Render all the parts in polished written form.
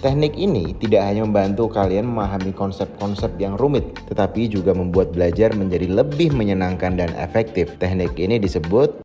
Teknik ini tidak hanya membantu kalian memahami konsep-konsep yang rumit, tetapi juga membuat belajar menjadi lebih menyenangkan dan efektif. Teknik ini disebut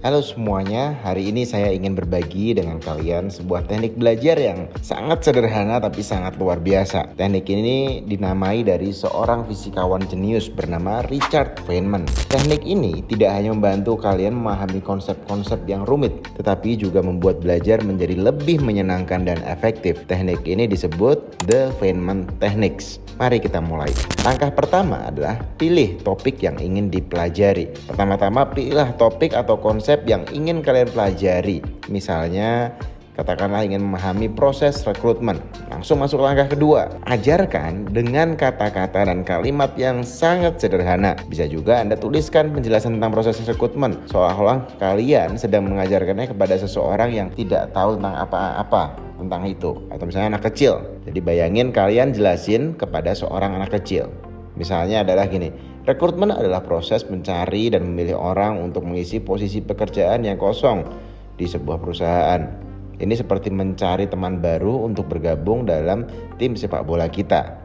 Halo semuanya, hari ini saya ingin berbagi dengan kalian sebuah teknik belajar yang sangat sederhana tapi sangat luar biasa. Teknik ini dinamai dari seorang fisikawan jenius bernama Richard Feynman. Teknik ini tidak hanya membantu kalian memahami konsep-konsep yang rumit, tetapi juga membuat belajar menjadi lebih menyenangkan dan efektif. Teknik ini disebut The Feynman Techniques. Mari kita mulai. Langkah pertama adalah pilih topik yang ingin dipelajari. Pertama-tama pilihlah topik atau konsep yang ingin kalian pelajari. Misalnya, katakanlah ingin memahami proses rekrutmen. Langsung masuk langkah kedua. Ajarkan dengan kata-kata dan kalimat yang sangat sederhana. Bisa juga Anda tuliskan penjelasan tentang proses rekrutmen, seolah-olah kalian sedang mengajarkannya kepada seseorang yang tidak tahu tentang apa-apa tentang itu, atau misalnya anak kecil. Jadi bayangin kalian jelasin kepada seorang anak kecil. Misalnya adalah gini, rekrutmen adalah proses mencari dan memilih orang untuk mengisi posisi pekerjaan yang kosong di sebuah perusahaan. Ini seperti mencari teman baru untuk bergabung dalam tim sepak bola kita.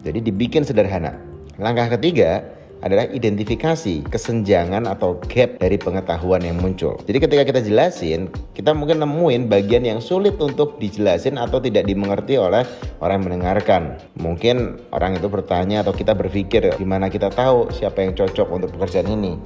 Jadi dibikin sederhana. Langkah ketiga adalah identifikasi kesenjangan atau gap dari pengetahuan yang muncul. Jadi ketika kita jelasin, kita mungkin nemuin bagian yang sulit untuk dijelasin atau tidak dimengerti oleh orang yang mendengarkan. Mungkin orang itu bertanya atau kita berpikir, gimana kita tahu siapa yang cocok untuk pekerjaan ini?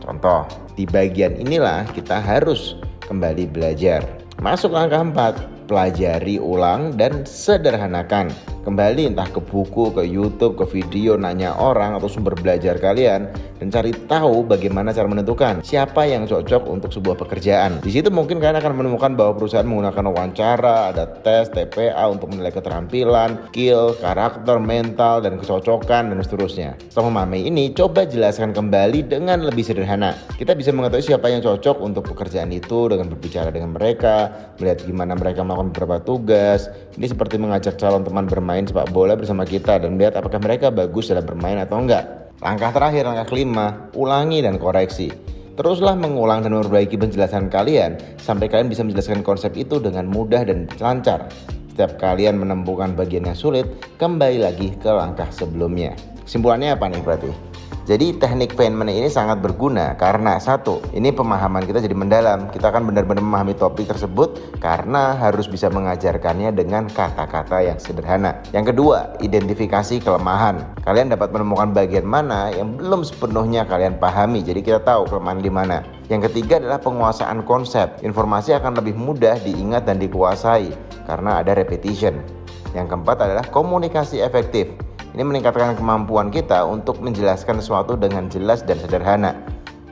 Contoh, di bagian inilah kita harus kembali belajar. Masuk langkah 4, pelajari ulang dan sederhanakan. Kembali entah ke buku, ke YouTube, ke video, nanya orang atau sumber belajar kalian dan cari tahu bagaimana cara menentukan siapa yang cocok untuk sebuah pekerjaan. Di situ mungkin kalian akan menemukan bahwa perusahaan menggunakan wawancara, ada tes, TPA untuk menilai keterampilan, skill, karakter, mental, dan kecocokan dan seterusnya. Setelah memahami ini, coba jelaskan kembali dengan lebih sederhana. Kita bisa mengetahui siapa yang cocok untuk pekerjaan itu dengan berbicara dengan mereka, melihat gimana mereka melakukan beberapa tugas. Ini seperti mengajak calon teman bermain sepak bola bersama kita dan melihat apakah mereka bagus dalam bermain atau enggak. Langkah terakhir, langkah kelima, ulangi dan koreksi. Teruslah mengulang dan memperbaiki penjelasan kalian sampai kalian bisa menjelaskan konsep itu dengan mudah dan lancar. Setiap kalian menemukan bagian yang sulit, kembali lagi ke langkah sebelumnya. Kesimpulannya apa nih berarti? Jadi teknik Feynman ini sangat berguna karena satu, ini pemahaman kita jadi mendalam. Kita akan benar-benar memahami topik tersebut karena harus bisa mengajarkannya dengan kata-kata yang sederhana. Yang kedua, identifikasi kelemahan. Kalian dapat menemukan bagian mana yang belum sepenuhnya kalian pahami. Jadi kita tahu kelemahan di mana. Yang ketiga adalah penguasaan konsep. Informasi akan lebih mudah diingat dan dikuasai karena ada repetition. Yang keempat adalah komunikasi efektif. Ini meningkatkan kemampuan kita untuk menjelaskan sesuatu dengan jelas dan sederhana.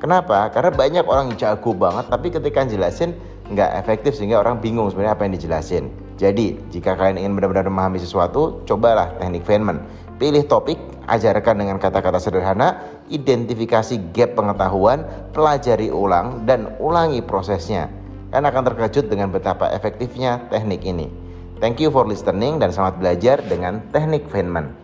Kenapa? Karena banyak orang yang jago banget tapi ketika jelasin nggak efektif sehingga orang bingung sebenarnya apa yang dijelasin. Jadi jika kalian ingin benar-benar memahami sesuatu, cobalah teknik Feynman. Pilih topik, ajarkan dengan kata-kata sederhana, identifikasi gap pengetahuan, pelajari ulang dan ulangi prosesnya. Kalian akan terkejut dengan betapa efektifnya teknik ini. Thank you for listening dan selamat belajar dengan teknik Feynman.